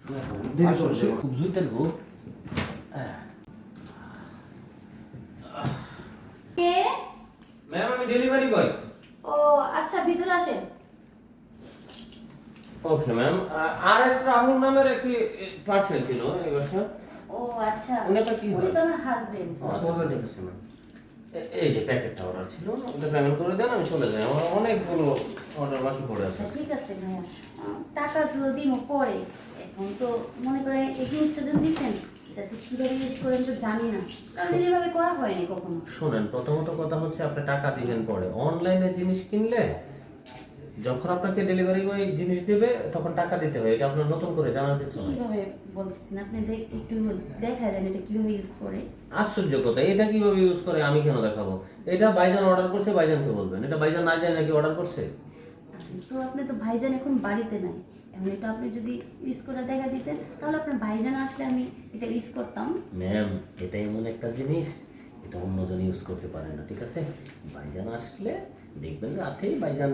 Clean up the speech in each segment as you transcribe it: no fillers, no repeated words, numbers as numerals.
খুব জুইতেন গো। কে? ম্যাম আমি delivery boy. ও আচ্ছা, ভিতরে আসেন। Okay ma'am. R S Rahul নামের একটি পার্সেল ছিল এই বছর। ও আচ্ছা, উনিটা কি উনি তো আমার হাজবেন্ড। আচ্ছা ঠিক আছে ম্যাম। এই যে প্যাকেটটা অর্ডার ছিল, ওটা পেমেন্ট করে দেন, আমি চলে যাই। আমার অনেকগুলো অর্ডার বাকি পড়ে আছে। ঠিক আছে ভাইয়া, টাকা তো দিব পরে। এখন তো মনে করেন এই জিনিসটা যদি দিচ্ছেন, এটা তো কিভাবে ইউজ করেন তো জানি না, কারণ এভাবে করা হয়নি কখনো। শোনেন, প্রথমত কথা হচ্ছে আপনি টাকা দিবেন পরে। অনলাইনে জিনিস কিনলে যখন আপনাকে ডেলিভারি বয় জিনিস দেবে তখন টাকা দিতে হয়, এটা আপনার নতুন করে জানার কিছু নেই। কিভাবে বলতেছেন আপনি? একটু দেখা দেন এটা কিভাবে ইউজ করে। আশ্চর্য কথা, এটা কিভাবে ইউজ করে আমি কেন দেখাবো? এটা ভাইজান অর্ডার করছে, ভাইজানকে বলবেন। এটা ভাইজান না যায় নাকি অর্ডার করছে? তো আপনি তো ভাইজান এখন বাড়িতে নাই, এখন এটা আপনি যদি ইউজ করে দেখা দিতেন তাহলে আপনার ভাইজান আসলে আমি এটা ইউজ করতাম। ম্যাম এটা এমন একটা জিনিস, এটা অন্যজন ইউজ করতে পারে না, ঠিক আছে? ভাইজান আসলে দেখবেন রাতেই ভাইজান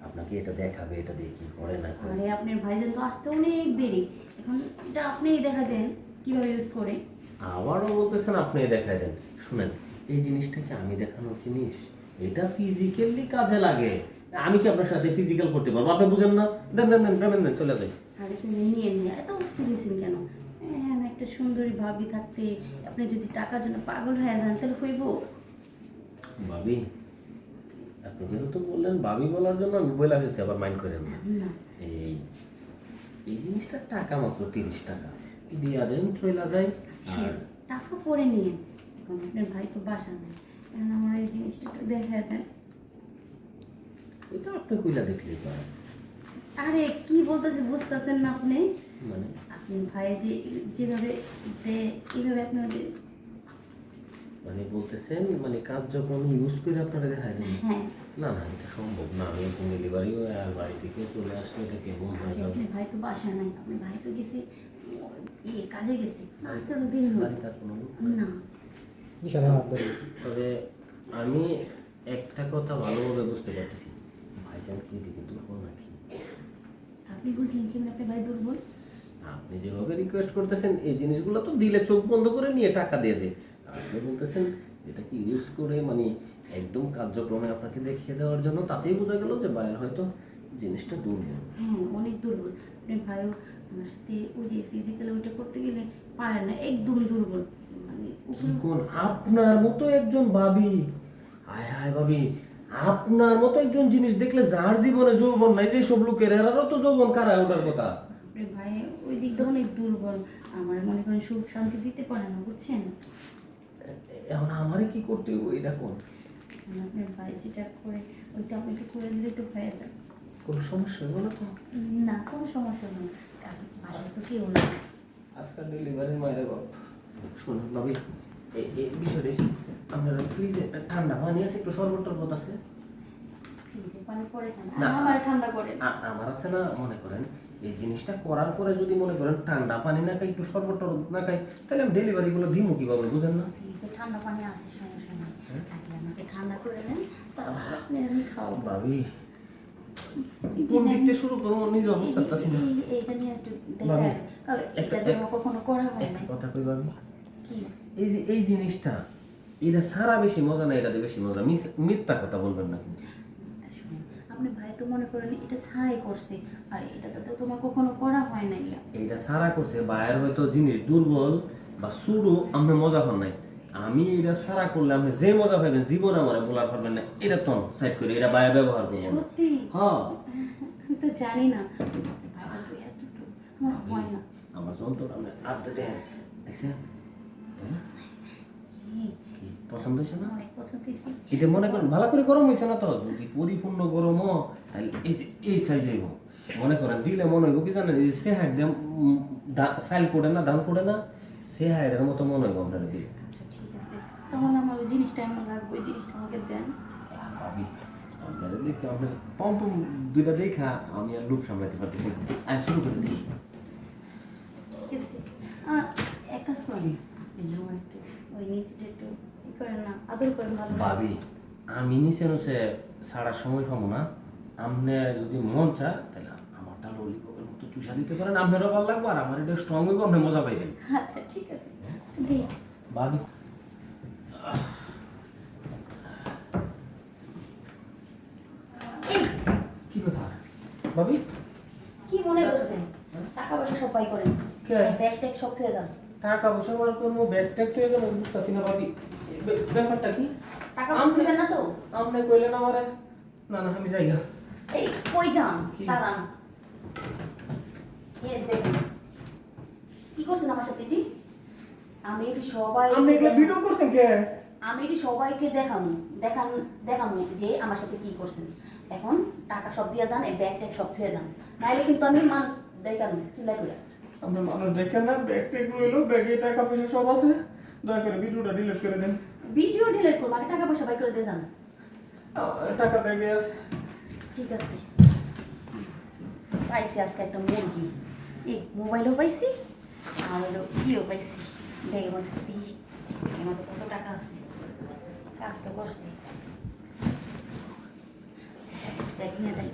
আপনাকে এটা দেখাবে, এটা দিয়ে কি করে না করে। আরে আপনার ভাইজান তো আসতে অনেক দেরি, এখন এটা আপনিই দেখা দেন কিভাবে ইউজ করে। আবারও বলতেছেন আপনি দেখাই দেন। শুনেন, এই জিনিসটা কি আমি দেখানোর জিনিস? এটা ফিজিক্যালি কাজে লাগে। আমি কি আপনার সাথে ফিজিক্যাল করতে পারবো? আপনি বুঝেন না? দেন দেন দেন পেমেন্ট দেন, চলে যাই। আরে তুমি নিয়ে নিয়ে এত বুঝতে গেছেন কেন? হ্যাঁ, একটা সুন্দরী ভাবি থাকতে আপনি যদি টাকার জন্য পাগল হয়ে যান তাহলে হইব? ভাবি, আপনি যেহেতু বললেন ভাবি বলার জন্য আমি বলে ফেলছি, আবার মাইন্ড করেন না। না, এই এই জিনিসটা টাকা মাত্র 30 টাকা দিয়া দেন, চলে যায়। আর টাকা পরে নিয়ে, এখন আপনার ভাই তো বাসা নেই, এখন আমার এই জিনিসটা একটু দেখা দেন। এটা আপনি কইলা দেখলেই পারেন। আরে কি বলতেছে বুঝতেছেন না আপনি? মানে আপনি ভাই যে যেভাবে দেয় এইভাবে আপনি মানে বলতেছেন মানে কাজ যখন ইউজ করে আপনারা দেখায় দেন? হ্যাঁ। না না, এটা সম্ভব না। আমি একটু ডেলিভারি হয়ে আর বাড়ি থেকে চলে আসলে এটা কেমন হয়ে যাবে? আপনার ভাই তো বাসা নাই, আপনার ভাই তো গেছে কাজে গেছে, আসতে তো দেরি হবে। বাড়িতে আর কোনো লোক? না, তবে আমি একটা কথা ভালোভাবে বুঝতে পারতেছি, ভাইজান কি দিকে দুর্বল নাকি? আপনি বুঝলেন কেমন আপনার ভাই দুর্বল? আপনি যেভাবে রিকোয়েস্ট করতেছেন এই জিনিসগুলো তো দিলে চোখ বন্ধ করে নিয়ে টাকা দিয়ে দেয়। আপনি বলতেছেন এটা কি ইউজ করে মানে একদম কার্যক্রমে আপনাকে দেখিয়ে দেওয়ার জন্য, তাতেই বোঝা গেল যে ভাইয়ের হয়তো জিনিসটা দুর্বল। হ্যাঁ, অনেক দুর্বল। আপনার ভাইও আমার সাথে ওই যে ফিজিক্যাল ওইটা করতে গেলে পারে না, একদম দুর্বল। মানে কি কোন? আপনার মতো একজন ভাবি, হায় হায় ভাবি, আপনার মতো একজন জিনিস দেখলে যার জীবনে যৌবন নাই, যে সব লোকের এরারও তো যৌবন কারায় ওঠার কথা। আপনার ভাই ওই দিক দিয়ে অনেক দুর্বল, আমার মনে করেন সুখ শান্তি দিতে পারে না, বুঝছেন? এখন আমারে কি করতে হবে এটা কোন? আপনার ভাই যেটা করে ওইটা আপনি একটু করে দিলে তো হয়ে যায়। কোনো সমস্যা হবে না তো? না, কোনো সমস্যা নেই, কারণ বাসায় তো কেউ না। আজকাল ডেলিভারি মায়ের বাপ। শুনুন ভাবি, এই বিষয়টা আপনার ফ্রিজে ঠান্ডা পানি আছে, একটু শরবত টরবত আছে? ফ্রিজে পানি পড়ে কেন? না। আমার ঠান্ডা করে। আমার আছে না, মনে করেন এই জিনিসটা করার পরে যদি মনে করেন ঠান্ডা পানি না খাই, একটু শরবত টরবত না খাই, তাহলে আমি ডেলিভারিগুলো দিমু কিভাবে, বুঝেন না? ফ্রিজে ঠান্ডা পানি আছে, সমস্যা নেই। আগে আমাকে ঠান্ডা করে দেন, তারপর আপনি আমি খাওয়াবো। ভাবি কোন দিক থেকে শুরু করবো নিজে অবস্থা পাচ্ছি না। এইটা নিয়ে একটু ভাবি, দেখা, কারণ এটা তো কখনো করা হয় একটা না। কথা কই ভাবি, কি? এই যে এই জিনিসটা এটা সারা বেশি মজা না, এটাতে বেশি মজা। মিথ্যা কথা বলবেন না কিন্তু। শুনুন, আপনি ভাই তো মনে করেন এটা ছাড়াই করছে, আর এটাতে তো তোমার কখনো করা হয় না গিয়া। এইটা সারা করছে বাইরের হয়তো জিনিস দুর্বল বা সুডো, আপনি মজা পান নাই। আমি এটা সারা করলে আপনি যে মজা পাইবেন জীবনে আমার বলার পারবেন না। এটা তো সাইড করে এটা বাইরে ব্যবহার করবো না। সত্যি? হ্যাঁ, আমি তো জানি না, ভাইটা তো এতটুকু আমার হয় না। আমার যন্ত্র আপনি আনতে দেন, দেখছেন? হ্যাঁ? এই, কি পছন্দ হয়েছে না? অনেক পছন্দ হয়েছে। এটা মনে করেন ভালো করে গরম হয়েছে না তো? যদি পরিপূর্ণ গরম হয় তাহলে এই যে এই সাইজ হইব। মনে করেন দিলে মনে হইব কি জানেন, এই যে সেহাইড দিয়ে সাইল করে না, ধান করে না, সেহাইডের মতো মনে হইব আপনারা দিলে। আচ্ছা ঠিক আছে, তখন আমার ওই জিনিসটা আমি রাখবো, ওই জিনিসটা আমাকে দেন। ভাবি আপনারা দেখে আপনার পম্প দুইটা দেখা আমি আর লোক সামলাতে পারতেছি। আমি শুরু করে দিই। ঠিক আছে, এক কাজ করেন, আপনি আমার একটু ওই নিচেটা একটু ই করেন না, আদর করেন ভালো করে। ভাবি আমি নিচে নুচে সারা সময় পাবো না, আপনি যদি মন চায় তাহলে আমারটা ললিপপের মতো চুষা দিতে পারেন, আপনারও ভালো লাগবে আর আমার এটা স্ট্রং হইব, আপনি মজা পাইবেন। আচ্ছা ঠিক আছে দি ভাবি এই কি ব্যাপার ভাবি? কি মনে করছেন টাকা পয়সা সব পাই করেন কে? ব্যাগ ট্যাগ সব থয়ে যান টাকা পয়সা আমার কোনো ব্যাগ ট্যাগ তো এজন্য বুঝতেছি না ভাবি, ব্যাপারটা কি? টাকা পয়সা দিবেন না তো আপনি কইলেন আমারে, না না আমি যাইগা। এই কই যান কি? দাঁড়ান এ দেখুন কি করছেন আমার সাথে এটি আমি এটি সবাই আপনি এগুলো ভিডিও করছেন কে? আমি এটি সবাইকে দেখামু যে আমার সাথে কি করছেন এখন টাকা সব দিয়ে যান এই ব্যাগ ট্যাগ সব থুয়ে যান নাইলে কিন্তু আমি মানুষ দেখানো চিল্লাই করে আপনি মানুষ দেখেন না, ব্যাগ ট্যাগ রইলো, ব্যাগে টাকা পয়সা সব আছে, দয়া করে ভিডিওটা ডিলিট করে দেন। ভিডিও ডিলিট করবো আগে টাকা পয়সা বাই করে দিয়ে যান টাকা ব্যাগে আছে। ঠিক আছে পাইছি আজকে একটা মুরগি এই মোবাইলও পাইছি আর হলো ইও পাইছি ব্যাগের মধ্যে দিই এর মধ্যে কত টাকা আছে কাজ তো করছে দেখ নিয়ে যাই